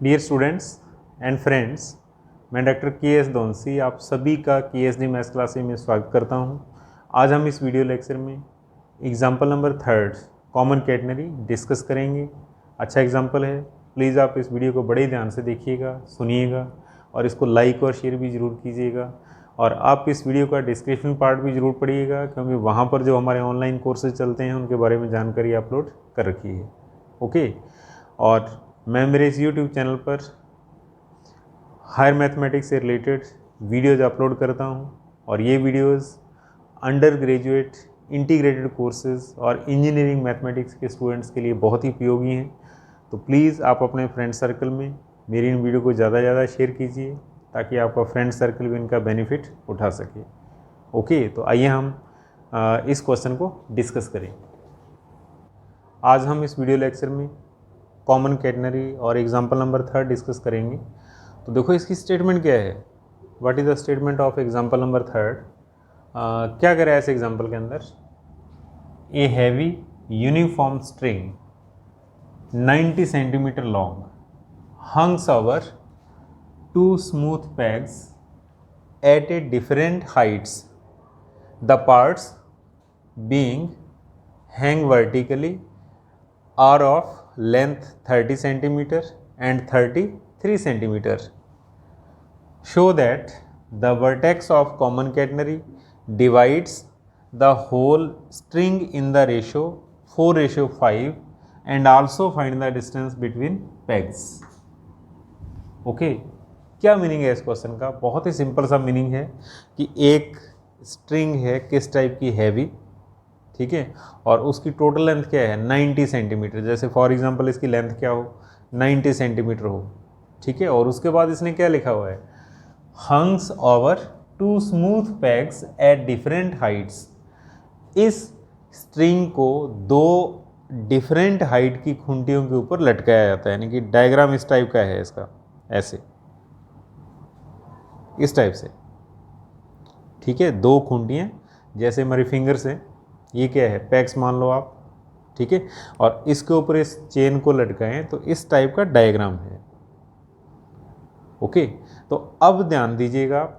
Dear students and friends, मैं doctor KS. दोनसी आप सभी का के.एस.डी. मैथ्स क्लासेस में स्वागत करता हूं। आज हम इस वीडियो लेक्चर में example number 3 common catenary discuss करेंगे। अच्छा एग्जाम्पल है, प्लीज़ आप इस वीडियो को बड़े ध्यान से देखिएगा, सुनिएगा और इसको लाइक और शेयर भी ज़रूर कीजिएगा। और आप इस वीडियो का डिस्क्रिप्शन पार्ट भी ज़रूर पढ़िएगा, क्योंकि वहाँ पर जो हमारे ऑनलाइन कोर्सेज चलते हैं उनके बारे में जानकारी अपलोड कर रखी है। ओके, और मैं मेरे इस YouTube चैनल पर हायर मैथमेटिक्स से रिलेटेड वीडियोज़ अपलोड करता हूँ और ये videos under graduate integrated courses और इंजीनियरिंग मैथमेटिक्स के स्टूडेंट्स के लिए बहुत ही उपयोगी हैं। तो प्लीज़ आप अपने फ्रेंड सर्कल में मेरी इन वीडियो को ज़्यादा से ज़्यादा शेयर कीजिए, ताकि आपका फ्रेंड सर्कल भी इनका बेनिफिट उठा सके। ओके, तो आइए हम इस क्वेश्चन को डिस्कस करें। आज हम इस वीडियो लेक्चर में कॉमन कैटनरी और एग्जाम्पल नंबर 3 डिस्कस करेंगे। तो देखो इसकी स्टेटमेंट क्या है, what is the statement of example number 3। क्या करें ऐसे एग्जाम्पल के अंदर, a heavy uniform string 90 centimetre long hangs over 2 smooth pegs at a different heights, the parts being hang vertically are of length 30 centimeter and 33 centimeter. Show that the vertex of common catenary divides the whole string in the ratio 4:5 and also find the distance between pegs. Okay, क्या meaning है इस question का? बहुत ही simple सा meaning है कि एक स्ट्रिंग है किस टाइप की, हैवी, ठीक है, और उसकी टोटल लेंथ क्या है 90 सेंटीमीटर। जैसे फॉर एग्जांपल इसकी लेंथ क्या हो, 90 सेंटीमीटर हो, ठीक है। और उसके बाद इसने क्या लिखा हुआ है, hangs over 2 smooth pegs at different heights. इस स्ट्रिंग को 2 डिफरेंट हाइट की खूंटियों के ऊपर लटकाया जाता है, यानी कि डायग्राम इस टाइप का है इसका, ऐसे इस टाइप से, ठीक है। 2 खूंटियाँ जैसे हमारी फिंगर्स हैं, ये क्या है, पैक्स मान लो आप, ठीक है, और इसके ऊपर इस चेन को लटकाएं तो इस टाइप का डायग्राम है। ओके, तो अब ध्यान दीजिएगा,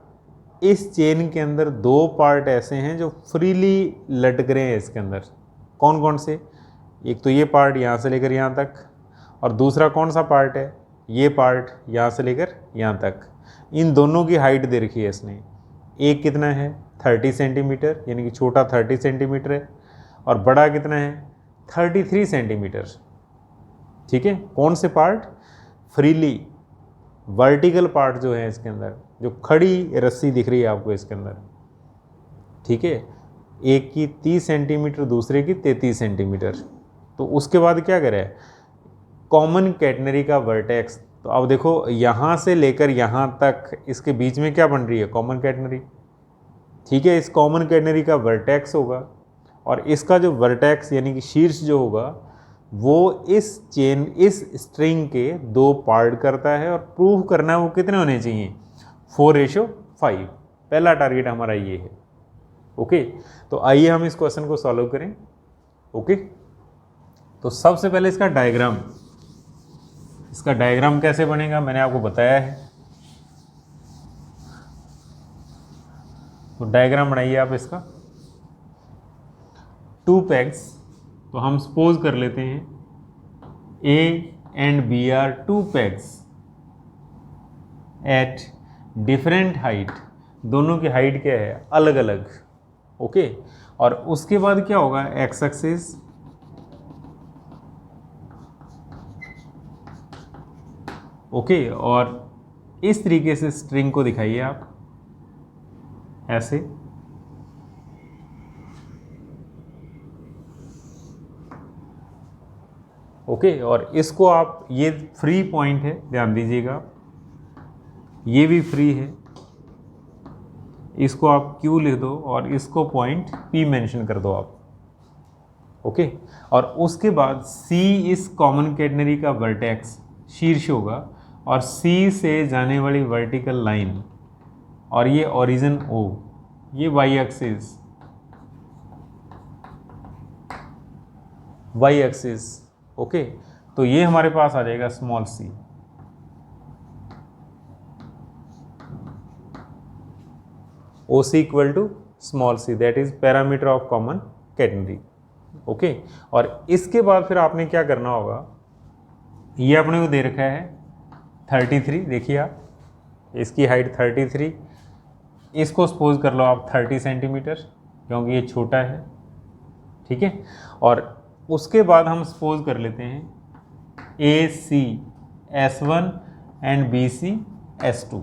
इस चेन के अंदर 2 पार्ट ऐसे हैं जो फ्रीली लटक रहे हैं इसके अंदर। कौन कौन से? एक तो ये पार्ट यहाँ से लेकर यहाँ तक, और दूसरा कौन सा पार्ट है, ये पार्ट यहाँ से लेकर यहाँ तक। इन दोनों की हाइट दे रखी है इसने। एक कितना है 30 सेंटीमीटर, यानी कि छोटा 30 सेंटीमीटर है, और बड़ा कितना है 33 सेंटीमीटर, ठीक है। कौन से पार्ट? फ्रीली वर्टिकल पार्ट जो है इसके अंदर, जो खड़ी रस्सी दिख रही है आपको इसके अंदर, ठीक है। एक की 30 सेंटीमीटर, दूसरे की 33 सेंटीमीटर। तो उसके बाद क्या करें, कॉमन कैटनरी का वर्टेक्स। तो अब देखो यहाँ से लेकर यहाँ तक इसके बीच में क्या बन रही है, कॉमन कैटनरी, ठीक है। इस कॉमन कैटनरी का वर्टेक्स होगा, और इसका जो वर्टेक्स यानी कि शीर्ष जो होगा वो इस चेन, इस स्ट्रिंग के 2 पार्ट करता है, और प्रूव करना है वो कितने होने चाहिए, 4:5। पहला टारगेट हमारा ये है। ओके, तो आइए हम इस क्वेश्चन को सॉल्व करें। ओके, तो सबसे पहले इसका डायग्राम, इसका डायग्राम कैसे बनेगा मैंने आपको बताया है। तो डायग्राम बनाइए आप इसका। 2 pegs, तो हम सपोज कर लेते हैं A and B are 2 pegs at different height. दोनों की हाइट क्या है, अलग अलग। ओके, और उसके बाद क्या होगा, एक्स एक्सिस, ओके, और इस तरीके से स्ट्रिंग को दिखाइए आप ऐसे। ओके, और इसको आप, ये फ्री पॉइंट है, ध्यान दीजिएगा, ये भी फ्री है, इसको आप Q लिख दो और इसको पॉइंट P मेंशन कर दो आप। ओके, और उसके बाद C इस कॉमन कैटनरी का वर्टेक्स, शीर्ष होगा, और C से जाने वाली वर्टिकल लाइन, और ये ओरिजिन O, ये वाई एक्सिस। ओके, तो ये हमारे पास आ जाएगा small c। O C equal to small c, that is parameter of common catenary. Okay, और इसके बाद फिर आपने क्या करना होगा, ये अपने को दे रखा है 33, देखिए आप, इसकी हाइट 33, इसको सपोज कर लो आप 30 सेंटीमीटर, क्योंकि ये छोटा है, ठीक है। और उसके बाद हम सपोज कर लेते हैं ए सी S1 and B C S2,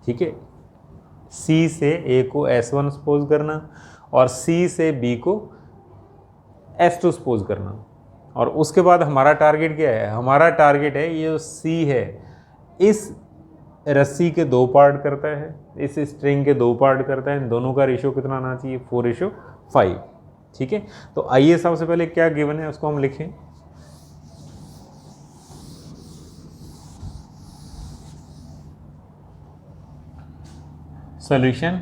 ठीक है। सी से ए को S1 सपोज करना और सी से बी को S2 सपोज करना। और उसके बाद हमारा टारगेट क्या है, हमारा टारगेट है ये जो सी है इस रस्सी के 2 पार्ट करता है, इस स्ट्रिंग के 2 पार्ट करता है, इन दोनों का रेशो कितना आना चाहिए, 4:5, ठीक है। तो आइए सबसे पहले क्या गिवन है उसको हम लिखें। सॉल्यूशन,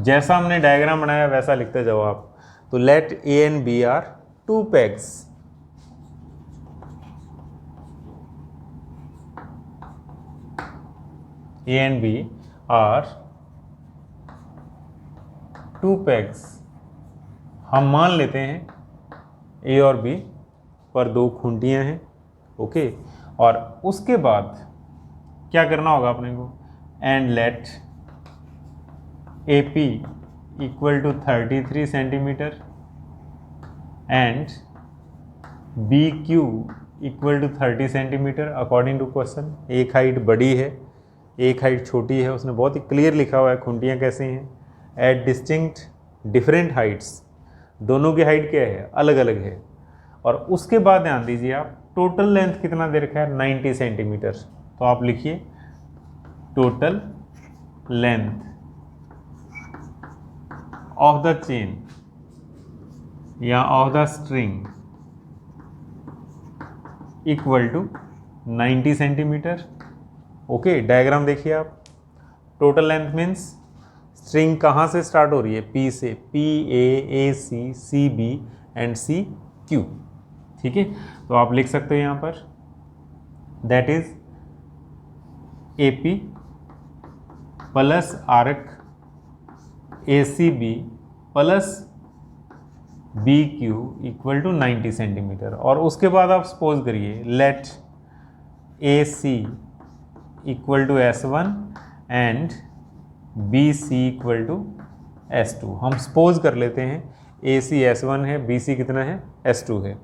जैसा हमने डायग्राम बनाया वैसा लिखते जाओ आप। तो let A and B are 2 pegs, A and B are 2 pegs। हम मान लेते हैं A और B पर 2 खूंटियाँ हैं, ओके। और उसके बाद क्या करना होगा अपने को, and let AP equal to 33 centimetre and BQ equal to 30 centimetre according to question. एक हाइट बड़ी है, एक हाइट छोटी है, उसने बहुत ही क्लियर लिखा हुआ है खूंटियाँ कैसे हैं, एट डिस्टिंक्ट डिफरेंट हाइट्स, दोनों की हाइट क्या है, अलग अलग है। और उसके बाद ध्यान दीजिए आप, टोटल लेंथ कितना दे रखा है, 90 सेंटीमीटर। तो आप लिखिए total length of the chain या of the string equal to 90 centimetre. Okay, diagram देखिए आप, टोटल लेंथ मीन्स स्ट्रिंग कहाँ से स्टार्ट हो रही है, पी से, P A C C B and C Q, ठीक है। तो आप लिख सकते हो यहाँ पर that is A P plus arc A C B plus B Q equal to 90 centimetre. और उसके बाद आप सपोज करिए let A C equal to S1 and BC equal to S2। हम सपोज कर लेते हैं AC S1 है, BC कितना है, S2 है।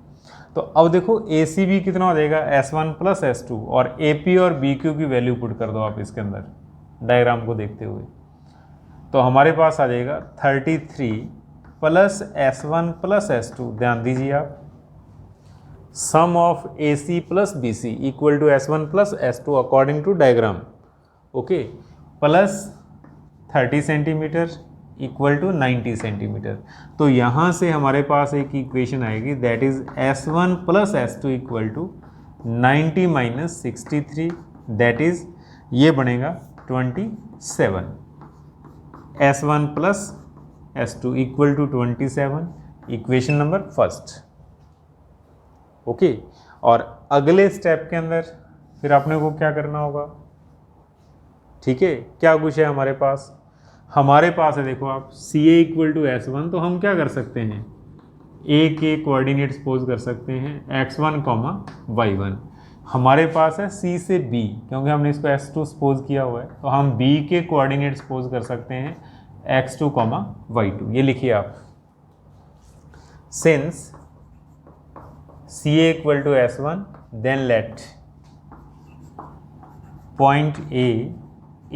तो अब देखो AC भी कितना हो जाएगा, S1 प्लस S2, और AP और BQ की वैल्यू पुट कर दो आप इसके अंदर डायग्राम को देखते हुए। तो हमारे पास आ जाएगा 33 प्लस S1 प्लस S2, ध्यान दीजिए आप, sum of AC plus BC equal to S1 plus S2 according to diagram, okay, plus 30 centimetre equal to 90 centimetre. तो यहाँ से हमारे पास एक इक्वेशन आएगी that is S1 plus S2 equal to 90 minus 63, that is ये बनेगा 27। S1 plus S2 equal to 27, equation number first, okay. और अगले स्टेप के अंदर फिर अपने को क्या करना होगा, ठीक है। क्या कुछ है हमारे पास, हमारे पास है देखो आप CA इक्वल टू S1, तो हम क्या कर सकते हैं, A के कोऑर्डिनेट सपोज कर सकते हैं x1, y1। हमारे पास है C से B, क्योंकि हमने इसको S2 सपोज किया हुआ है, तो हम B के कोऑर्डिनेट सपोज कर सकते हैं x2, y2। ये लिखिए आप, since CA equal to S1, then let point A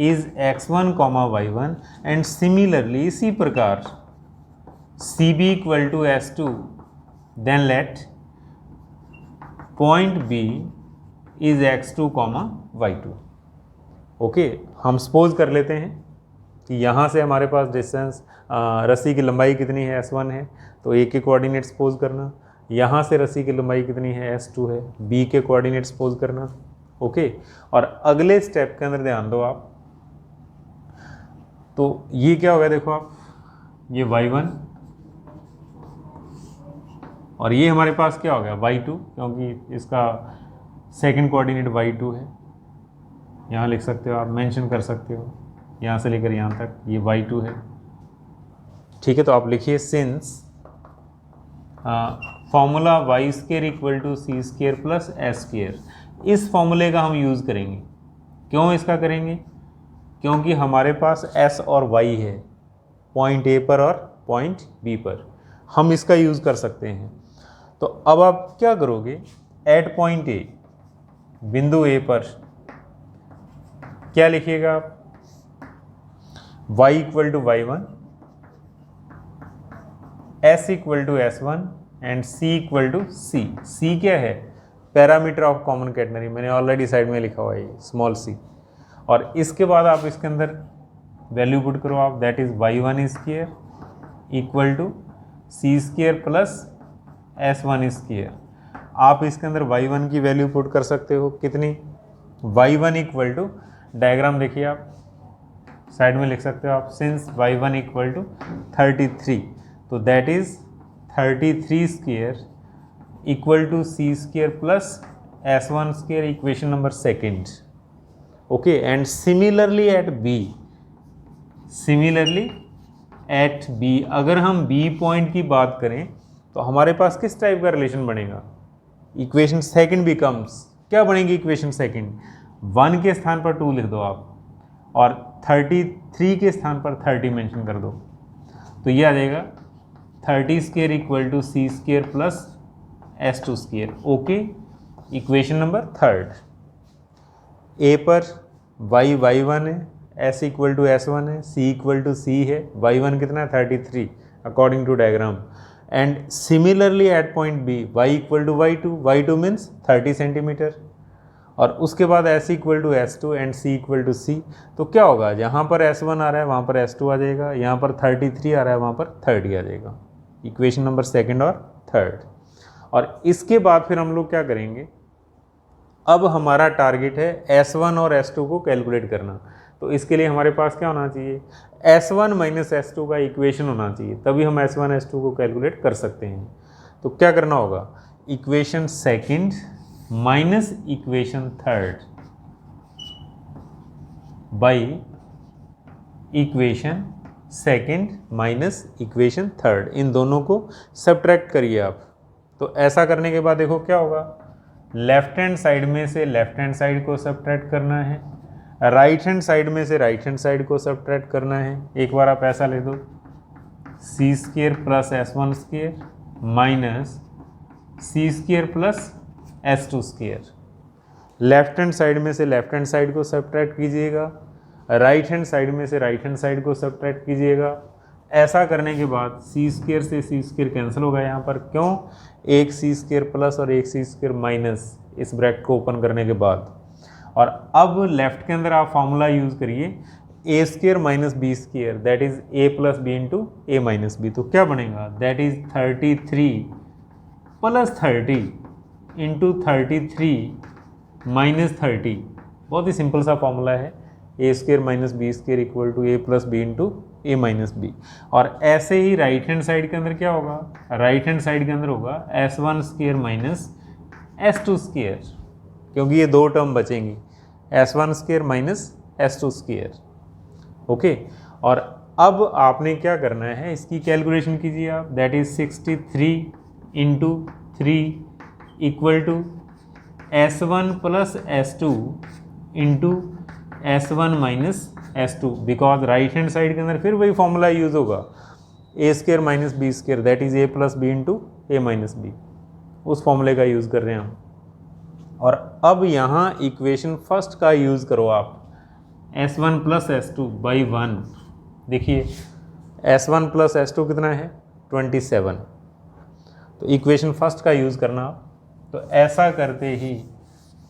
is x1, y1 and similarly इसी प्रकार CB equal to S2, then let point B is x2, y2। Okay, हम सपोज कर लेते हैं कि यहाँ से हमारे पास डिस्टेंस रस्सी की लंबाई कितनी है, S1 है, तो A के कोऑर्डिनेट सपोज करना, यहाँ से रस्सी की लंबाई कितनी है, S2 है, B के कोऑर्डिनेट सपोज करना, ओके। और अगले स्टेप के अंदर ध्यान दो आप, तो ये क्या हो गया देखो आप, ये y1 और ये हमारे पास क्या हो गया y2, क्योंकि इसका सेकंड कोऑर्डिनेट y2 है, यहाँ लिख सकते हो आप, मेंशन कर सकते हो, यहाँ से लेकर यहाँ तक ये y2 है। ठीक है, तो आप लिखिए since formula y square equal to c square plus s square, इस फॉर्मूले का हम यूज़ करेंगे। क्यों इसका करेंगे? क्योंकि हमारे पास s और y है, पॉइंट A पर और पॉइंट B पर, हम इसका यूज़ कर सकते हैं। तो अब आप क्या करोगे, एट पॉइंट A, बिंदु A पर क्या लिखिएगा आप, y equal to y1, s equal to s1 and c equal to c। c क्या है? पैरामीटर ऑफ कॉमन कैटनरी, मैंने ऑलरेडी साइड में लिखा हुआ है स्मॉल c। और इसके बाद आप इसके अंदर वैल्यू पुट करो आप, that is y1 square equal to c square plus s1 square. आप इसके अंदर y1 की वैल्यू पुट कर सकते हो, कितनी? y1 इक्वल टू, डायग्राम देखिए आप, साइड में लिख सकते हो आप, सिंस y1 इक्वल टू 33, तो that is 33 square equal to c square plus s1 square, equation number second. Okay, and similarly at B, अगर हम b पॉइंट की बात करें तो हमारे पास किस टाइप का रिलेशन बनेगा? इक्वेशन सेकंड बिकम्स, क्या बनेगी इक्वेशन सेकंड? 1 के स्थान पर 2 लिख दो आप, और 33 के स्थान पर 30 मेंशन कर दो, तो ये आ जाएगा 30 square equal to C square plus s2 square. Okay, equation number third. A पर y1 है, s इक्वल टू s1 है, c इक्वल टू c है, y1 कितना है? 33 according to diagram. And similarly at point b, y equal to y2 means 30 centimetre, और उसके बाद s equal to s2 and c equal to c। तो क्या होगा, जहाँ पर s1 आ रहा है वहाँ पर s2 आ जाएगा, यहाँ पर 33 आ रहा है वहाँ पर 30 आ जाएगा, इक्वेशन नंबर सेकंड और थर्ड। और इसके बाद फिर हम लोग क्या करेंगे, अब हमारा टारगेट है s1 और s2 को कैलकुलेट करना। तो इसके लिए हमारे पास क्या होना चाहिए, s1 माइनस s2 का इक्वेशन होना चाहिए, तभी हम s1 s2 को कैलकुलेट कर सकते हैं। तो क्या करना होगा, equation second minus equation third by equation second minus equation third, इन दोनों को सब्ट्रैक्ट करिए आप। तो ऐसा करने के बाद देखो क्या होगा, लेफ्ट हैंड साइड में से लेफ्ट हैंड साइड को सब्ट्रैक्ट करना है, राइट हैंड साइड में से राइट हैंड साइड को सब्ट्रैक्ट करना है। एक बार आप ऐसा ले दो, C square plus s1 square minus C square plus s2 square. Left hand side में से लेफ्ट हैंड साइड को सब्ट्रैक्ट कीजिएगा, राइट हैंड साइड में से राइट हैंड साइड को सब्ट्रैक्ट कीजिएगा। ऐसा करने के बाद सी स्क्वायर से सी स्क्वायर कैंसिल होगा यहाँ पर, क्यों? एक सी स्क्वायर प्लस और एक सी स्क्वायर माइनस, इस ब्रैकेट को ओपन करने के बाद। और अब लेफ्ट के अंदर आप फॉर्मूला यूज़ करिए, A square minus B square, that is A plus B into A minus B. तो क्या बनेगा, that is 33 plus 30 into 33 minus 30। बहुत ही सिंपल सा फॉर्मूला है, A square minus B square equal to A plus B into A minus B. और ऐसे ही right hand side के अंदर क्या होगा, राइट हैंड साइड के अंदर होगा s1 square minus s2 square, क्योंकि ये दो टर्म बचेंगी, s1 square minus s2 square. Okay, और अब आपने क्या करना है, इसकी कैलकुलेशन कीजिए आप, that is 63 into 3 equal to s1 plus s2 into s1 minus s2, because right hand side के अंदर फिर वही फॉर्मूला यूज़ होगा, A square minus B square, that is A plus B into A minus B, उस फॉर्मूले का use कर रहे हैं हम। और अब यहाँ इक्वेशन फर्स्ट का यूज़ करो आप, s1 प्लस s2 बाई 1। देखिए s1 प्लस s2 कितना है, 27। तो इक्वेशन फर्स्ट का यूज़ करना आप। तो ऐसा करते ही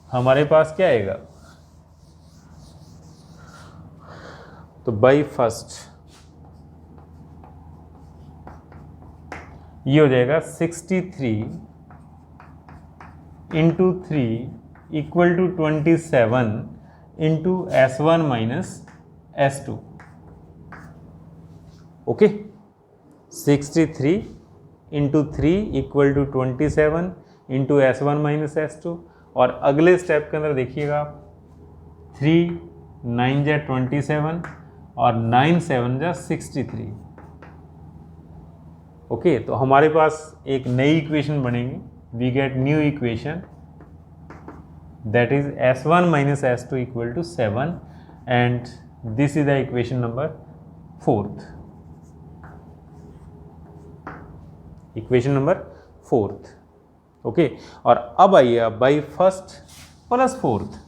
हमारे पास क्या आएगा, तो बाई फर्स्ट ये हो जाएगा 63 into 3 equal to 27 into s1 minus s2। Okay, 63 into 3 equal to 27 into s1 minus s2। और अगले स्टेप के अंदर देखिएगा आप, 3 9 जा 27 और 9 7 जा 63। ओके, तो हमारे पास एक नई इक्वेशन बनेगी, we get new equation that is s1 minus s2 equal to 7 and this is the equation number 4th, equation number 4th। Okay, और अब आइए आप by first plus fourth,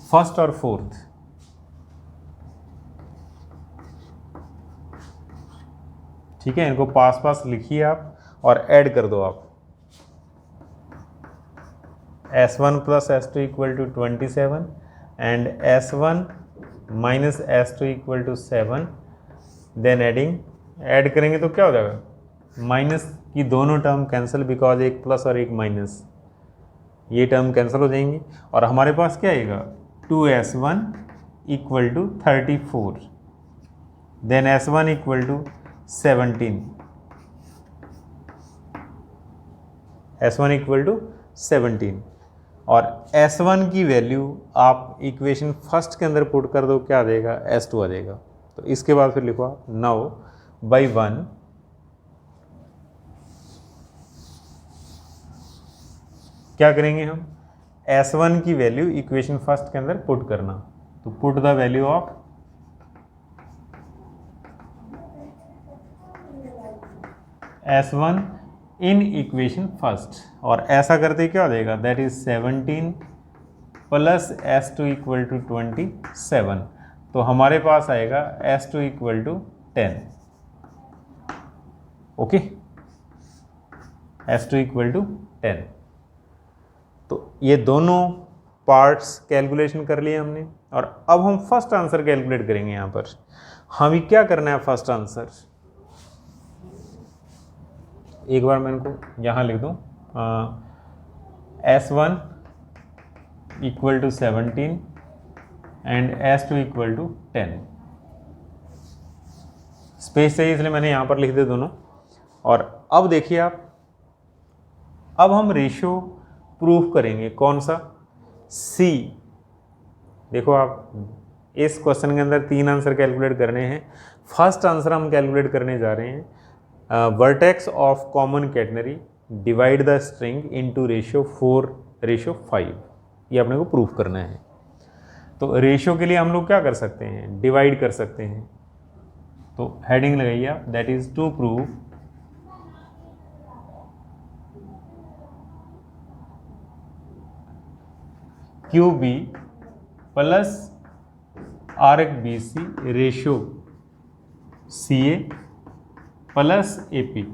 first और फोर्थ, ठीक है, इनको पास पास लिखिए आप और ऐड कर दो आप। s1 plus s2 equal to 27 and s1 minus s2 equal to 7, then adding, add करेंगे तो क्या हो जाएगा, माइनस की दोनों टर्म कैंसिल बिकॉज एक प्लस और एक माइनस, ये टर्म कैंसिल हो जाएंगी और हमारे पास क्या आएगा 2s1 equal to 34, then s1 equal to 17, s1 equal to 17 और s1 की वैल्यू आप इक्वेशन फर्स्ट के अंदर पुट कर दो, क्या आ जाएगा s2 आ जाएगा। तो इसके बाद फिर लिखो आप नाउ बाई 1 क्या करेंगे हम, s1 की वैल्यू इक्वेशन फर्स्ट के अंदर पुट करना, तो put the value of s1 in equation first, और ऐसा करते क्या हो जाएगा, that is 17 plus s2 equal to 27, तो हमारे पास आएगा s2 equal to 10। Okay, s2 equal to 10। तो ये दोनों पार्ट्स कैलकुलेशन कर लिए हमने और अब हम फर्स्ट आंसर कैलकुलेट करेंगे। यहाँ पर हमें क्या करना है, फर्स्ट आंसर एक बार मैं इनको यहाँ लिख दूँ, s1 equal to 17 and s2 equal to 10, space चाहिए इसलिए मैंने यहाँ पर लिख दिया दोनों। और अब देखिए आप, अब हम रेशियो प्रूफ करेंगे, कौन सा, C। देखो आप इस क्वेश्चन के अंदर 3 आंसर कैलकुलेट करने हैं, फर्स्ट आंसर हम कैलकुलेट करने जा रहे हैं, vertex of common catenary divide the string into ratio 4:5, ये अपने को प्रूफ करना है। तो रेशियो के लिए हम लोग क्या कर सकते हैं, डिवाइड कर सकते हैं, तो हेडिंग लगाइए आप, that is to prove QB plus RBC ratio CA plus AP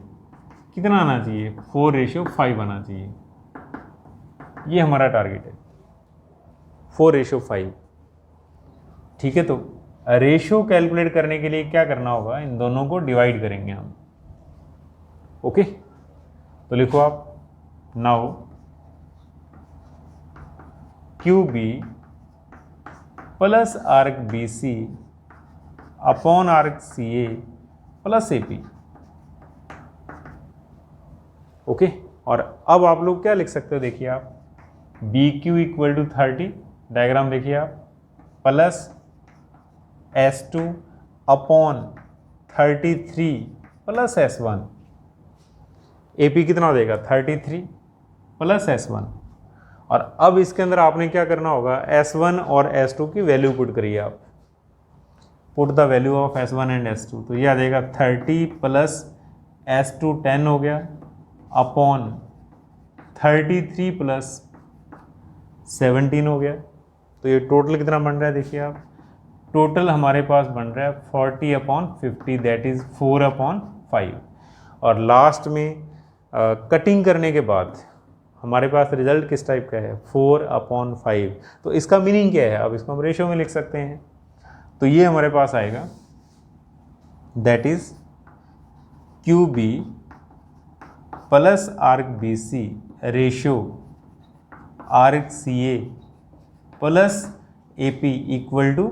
कितना आना चाहिए, 4:5 आना चाहिए, ये हमारा टारगेट है 4:5। ठीक है, तो रेशियो कैलकुलेट करने के लिए क्या करना होगा, इन दोनों को डिवाइड करेंगे हम। ओके, तो लिखो आप now QB plus RBC upon RCA plus AP। Okay, और अब आप लोग क्या लिख सकते हो, देखिए आप BQ इक्वल टू 30, डायग्राम देखिए आप, plus S2 upon 33 plus S1, AP कितना हो जाएगा 33 प्लस S1। और अब इसके अंदर आपने क्या करना होगा, S1 और S2 की वैल्यू पुट करिए आप, put the value of S1 and S2, तो ये आ जाएगा 30 प्लस S2 10 हो गया अपॉन 33 प्लस 17 हो गया, तो ये टोटल कितना बन रहा है, देखिए आप, टोटल हमारे पास बन रहा है 40/50, दैट इज़ 4/5। और लास्ट में कटिंग करने के बाद हमारे पास रिजल्ट किस टाइप का है, 4/5। तो इसका मीनिंग क्या है, अब इसको हम रेशियो में लिख सकते हैं, तो ये हमारे पास आएगा, that is QB plus RBC ratio RCA plus AP equal to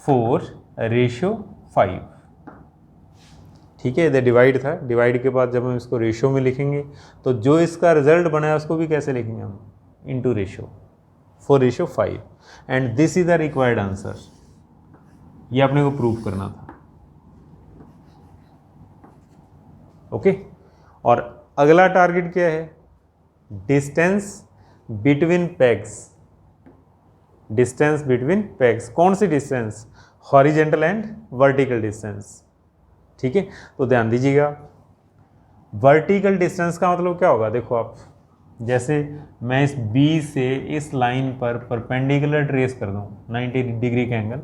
4:5। ठीक है, इधर डिवाइड था, डिवाइड के बाद जब हम इसको रेशियो में लिखेंगे तो जो इसका रिजल्ट बना है उसको भी कैसे लिखेंगे हम, into ratio 4:5 and this is the required answer. ये अपने को प्रूव करना था। ओके और अगला टारगेट क्या है? Distance between pegs. Distance between pegs, कौन सी distance? Horizontal and vertical distance. ठीक है, तो ध्यान दीजिएगा, वर्टिकल डिस्टेंस का मतलब क्या होगा? देखो आप, जैसे मैं इस बी से इस लाइन पर परपेंडिकुलर ट्रेस कर दूं 90 डिग्री का एंगल,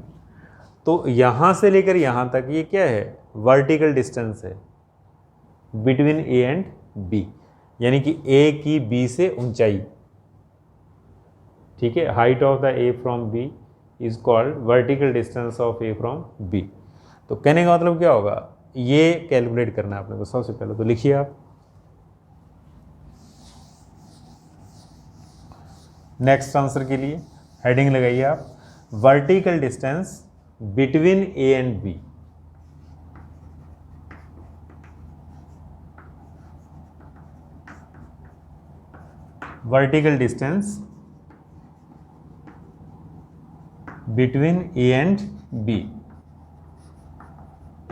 तो यहाँ से लेकर यहाँ तक ये क्या है? वर्टिकल डिस्टेंस है बिटवीन ए एंड बी, यानी कि ए की बी से ऊंचाई। ठीक है, height of the A from B is called vertical distance of A from B. तो कहने का मतलब क्या होगा? ये कैलकुलेट करना है आपने को। सबसे पहले तो लिखिए आप, नेक्स्ट आंसर के लिए हेडिंग लगाइए आप, vertical distance between A and B. Vertical distance between A and B,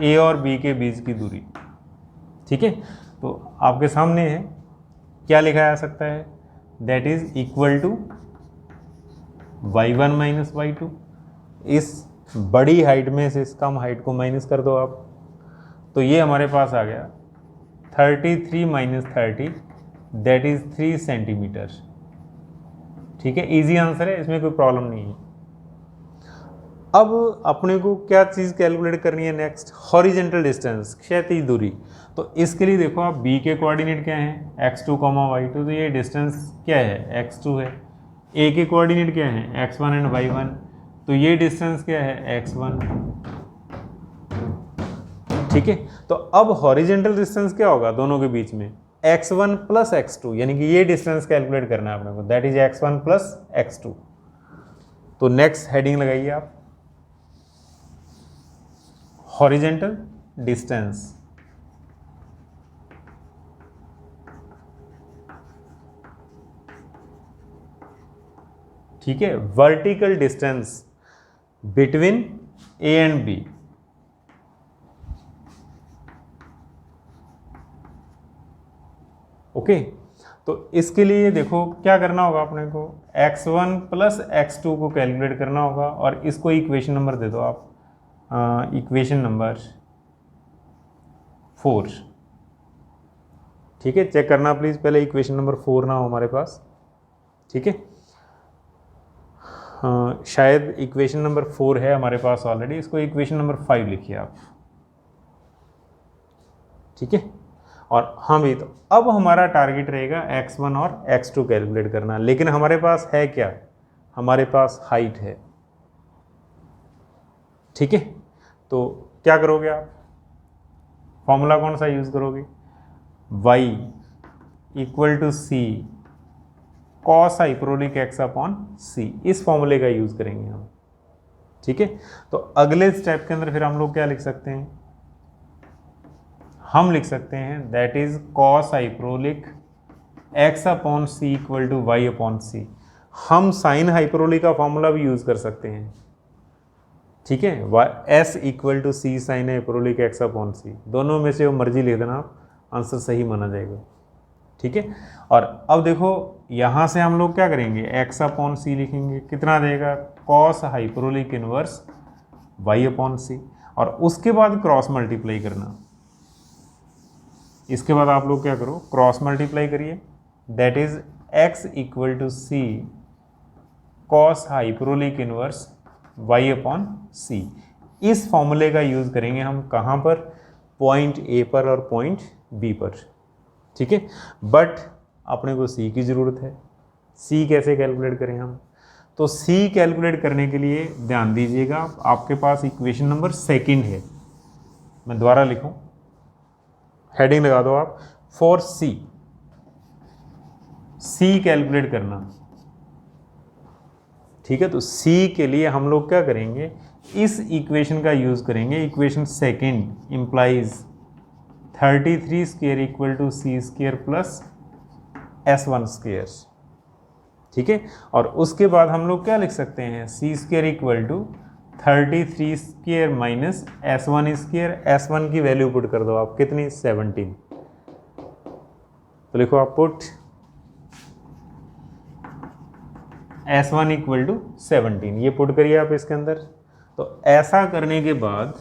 A और बी के बीच की दूरी। ठीक है, तो आपके सामने है, क्या लिखा जा सकता है? That is equal to y1 minus y2। इस बड़ी हाइट में से इस कम हाइट को माइनस कर दो आप, तो ये हमारे पास आ गया 33 माइनस 30 दैट इज 3 सेंटीमीटर। ठीक है, इजी आंसर है, इसमें कोई प्रॉब्लम नहीं है। अब अपने को क्या चीज़ कैलकुलेट करनी है नेक्स्ट? हॉरिजेंटल डिस्टेंस, क्षैतिज दूरी। तो इसके लिए देखो आप, बी के कोऑर्डिनेट क्या हैं? x2, y2, तो ये डिस्टेंस क्या है? x2 है। ए के कोऑर्डिनेट क्या है? x1 एंड y1, तो ये डिस्टेंस क्या है? x1। ठीक है, तो अब हॉरिजेंटल डिस्टेंस क्या होगा दोनों के बीच में? x1 प्लस x2, यानी कि ये डिस्टेंस कैलकुलेट करना है अपने को, that is x1 plus x2। तो नेक्स्ट हेडिंग लगाइए आप, हॉरिजेंटल डिस्टेंस ठीक है, vertical distance between A and B. Okay, तो इसके लिए देखो क्या करना होगा अपने को, x1 प्लस x2 को कैलकुलेट करना होगा और इसको इक्वेशन नंबर दे दो आप, इक्वेशन नंबर 4। ठीक है, चेक करना प्लीज़, पहले इक्वेशन नंबर 4 ना हो हमारे पास। ठीक है, शायद इक्वेशन नंबर 4 है हमारे पास ऑलरेडी, इसको इक्वेशन नंबर 5 लिखिए आप। ठीक है, और हाँ भी, तो अब हमारा टारगेट रहेगा x1 और x2 कैलकुलेट करना, लेकिन हमारे पास है क्या? हमारे पास हाइट है। ठीक है, तो क्या करोगे आप? फॉर्मूला कौन सा यूज़ करोगे? y equal to C cos hyperbolic x upon C, इस फॉर्मूले का यूज़ करेंगे हम। ठीक है, तो अगले स्टेप के अंदर फिर हम लोग क्या लिख सकते हैं? हम लिख सकते हैं that is cos hyperbolic x upon C equal to y upon C. हम साइन हाइपरबोलिक का फॉर्मूला भी यूज़ कर सकते हैं। ठीक है, s equal to C sine hyperbolic x upon C, दोनों में से जो मर्जी लिख देना आप, आंसर सही माना जाएगा। ठीक है, और अब देखो यहाँ से हम लोग क्या करेंगे? x अपॉन सी लिखेंगे, कितना देगा? Cos hyperbolic inverse y upon C, और उसके बाद क्रॉस मल्टीप्लाई करना। इसके बाद आप लोग क्या करो? क्रॉस मल्टीप्लाई करिए, that is x equal to C cos hyperbolic inverse y upon C. इस फॉर्मूले का यूज़ करेंगे हम कहाँ पर? पॉइंट ए पर और पॉइंट बी पर। ठीक है, बट अपने को सी की ज़रूरत है। सी कैसे कैलकुलेट करें हम? तो सी कैलकुलेट करने के लिए ध्यान दीजिएगा, आपके पास इक्वेशन नंबर 2 है, मैं दोबारा लिखूं, हेडिंग लगा दो आप, फॉर सी। सी कैलकुलेट करना। ठीक है, तो सी के लिए हम लोग क्या करेंगे? इस इक्वेशन का यूज़ करेंगे, equation 2 implies 33 square equal to C square plus s1 square. ठीक है। और उसके बाद हम लोग क्या लिख सकते हैं, C square equal to 33 square minus S1 square. S1 की वैल्यू पुट कर दो आप, कितनी, 17। तो लिखो आप पुट S1 इक्वल टू 17, ये पुट करिए आप इसके अंदर। तो ऐसा करने के बाद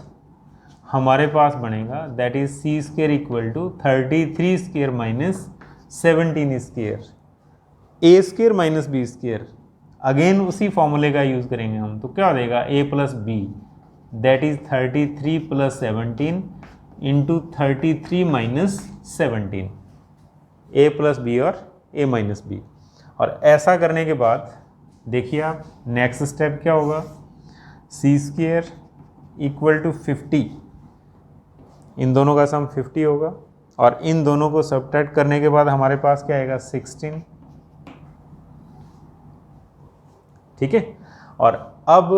हमारे पास बनेगा that is c square equal to 33 square minus 17 square, a square minus B square. Again उसी फॉर्मूले का यूज़ करेंगे हम, तो क्या हो जाएगा, A plus B that is 33 plus 17 into 33 minus 17, A plus B और ए माइनस बी। और ऐसा करने के बाद देखिए आप नेक्स्ट स्टेप क्या होगा, सी स्क्वायर इक्वल टू 50, इन दोनों का सम 50 होगा और इन दोनों को सब्ट्रैक्ट करने के बाद हमारे पास क्या आएगा, 16। ठीक है। और अब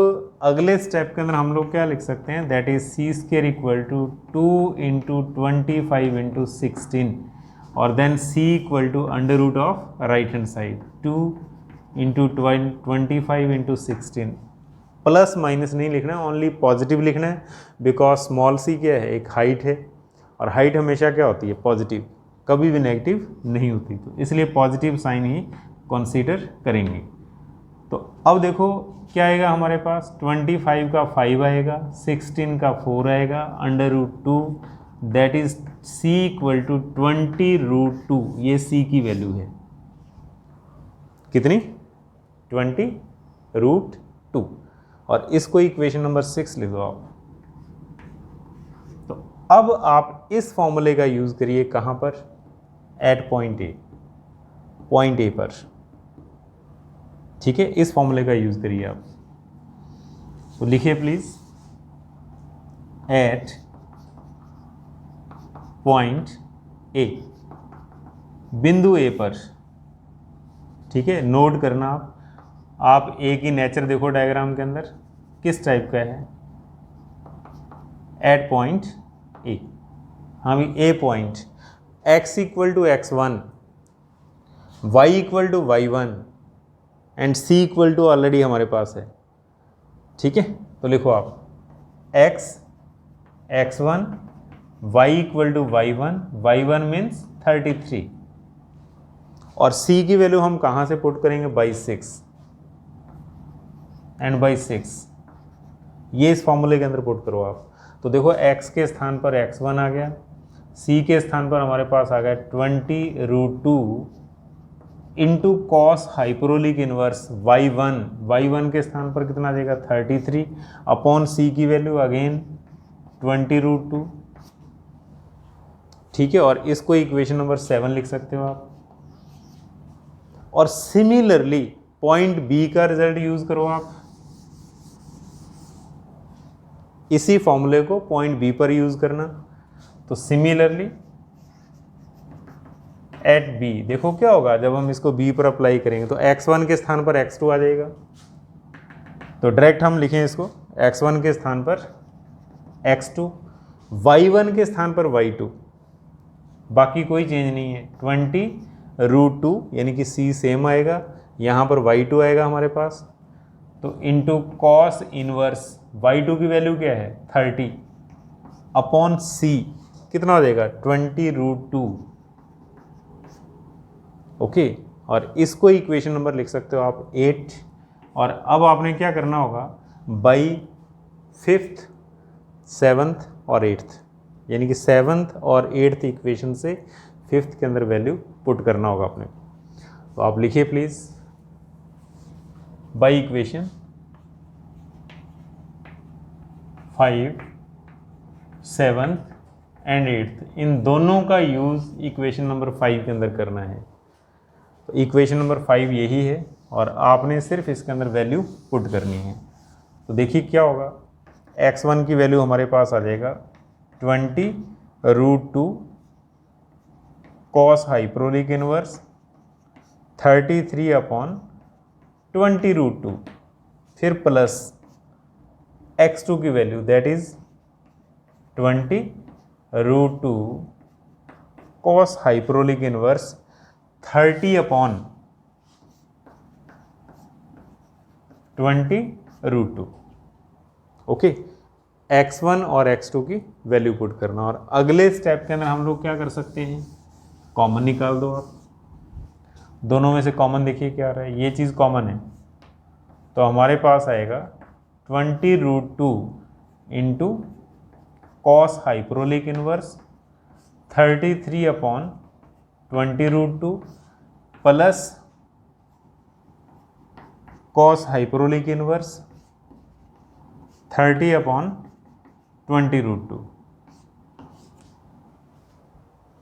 अगले स्टेप के अंदर हम लोग क्या लिख सकते हैं, that is c square equal to 2 into 25 into 16 और then c equal to under root of right hand side 2 into 25 into 16। Plus minus नहीं लिखना है, ओनली पॉजिटिव लिखना है, बिकॉज स्मॉल सी क्या है, एक हाइट है और हाइट हमेशा क्या होती है, पॉजिटिव, कभी भी नेगेटिव नहीं होती, तो इसलिए पॉजिटिव साइन ही कंसीडर करेंगे। तो अब देखो क्या आएगा हमारे पास, 25 का 5 आएगा, 16 का 4 आएगा, under root 2 that is c equal to 20 root 2, ये सी की वैल्यू है, कितनी, 20 रूट 2। और इसको इक्वेशन नंबर 6 लिख दो आप। तो अब आप इस फॉर्मूले का यूज करिए कहां पर, एट पॉइंट ए पर। ठीक है, इस फॉर्मूले का यूज करिए आप। तो लिखिए प्लीज, एट पॉइंट ए, बिंदु ए पर। ठीक है, नोट करना आप ए की नेचर देखो डायग्राम के अंदर किस टाइप का है, एट पॉइंट ए। हाँ भी A point, x equal to x1, y equal to y1 and c equal to already हमारे पास है। ठीक है, तो लिखो आप x x1, y equal to y1, y1 means 33 और c की वैल्यू हम कहाँ से पुट करेंगे, बाई 6 एंड बाई 6, ये इस फॉर्मूले के अंदर पुट करो आप। तो देखो x के स्थान पर x1 आ गया, c के स्थान पर हमारे पास आ गया 20 root 2 into cos hyperbolic inverse y1 के स्थान पर कितना आ जाएगा, 33 अपॉन c की वैल्यू अगेन 20 रूट 2। ठीक है, और इसको इक्वेशन नंबर 7 लिख सकते हो आप। और सिमिलरली पॉइंट बी का रिजल्ट यूज करो आप, इसी फॉर्मूले को पॉइंट बी पर यूज करना। तो सिमिलरली एट बी, देखो क्या होगा जब हम इसको बी पर अप्लाई करेंगे, तो x1 के स्थान पर x2 आ जाएगा। तो डायरेक्ट हम लिखें इसको, x1 के स्थान पर x2, y1 के स्थान पर y2, बाकी कोई चेंज नहीं है, 20 रूट 2 यानी कि c सेम आएगा, यहाँ पर y2 आएगा हमारे पास, तो इंटू कॉस इनवर्स y2 की वैल्यू क्या है, 30 अपॉन c कितना हो जाएगा, 20 रूट 2। ओके, और इसको इक्वेशन नंबर लिख सकते हो आप 8। और अब आपने क्या करना होगा, बाई 5th 7th और 8th, यानी कि 7th और 8th इक्वेशन से 5th के अंदर वैल्यू पुट करना होगा आपने। तो आप लिखिए please, by equation 5, 7th and 8th, इन दोनों का यूज इक्वेशन नंबर 5 के अंदर करना है। तो इक्वेशन नंबर 5 यही है और आपने सिर्फ इसके अंदर वैल्यू पुट करनी है। तो देखिए क्या होगा, x1 की वैल्यू हमारे पास आ जाएगा 20 root 2 cos hyperbolic inverse 33 upon 20 root 2, फिर प्लस x2 की value that is 20 root 2 cos hyperbolic inverse 30 upon 20√2। Okay, x1 और x2 की वैल्यू पुट करना, और अगले स्टेप के अंदर हम लोग क्या कर सकते हैं, कॉमन निकाल दो आप। दोनों में से कॉमन देखिए क्या आ रहा है, ये चीज़ कॉमन है, तो हमारे पास आएगा 20√2 into cos hyperbolic inverse 33/20√2 plus cos hyperbolic inverse 30/20√2।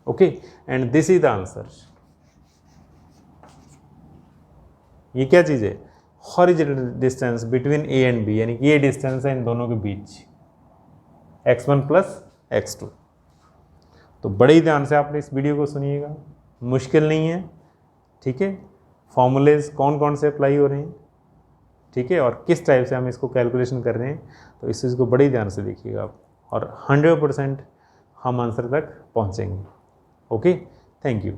Okay, and this is the answer. ये क्या चीज़ है, horizontal distance between A and B, यानी कि ये डिस्टेंस है इन दोनों के बीच, x1 प्लस x2। तो बड़े ही ध्यान से आपने इस वीडियो को सुनिएगा, मुश्किल नहीं है, ठीक है। फॉर्मूलेज कौन कौन से अप्लाई हो रहे हैं, ठीक है, और किस टाइप से हम इसको कैलकुलेशन कर रहे हैं, तो इस चीज़ को बड़े ध्यान से देखिएगा आप, और 100% हम आंसर तक पहुँचेंगे। Okay, thank you.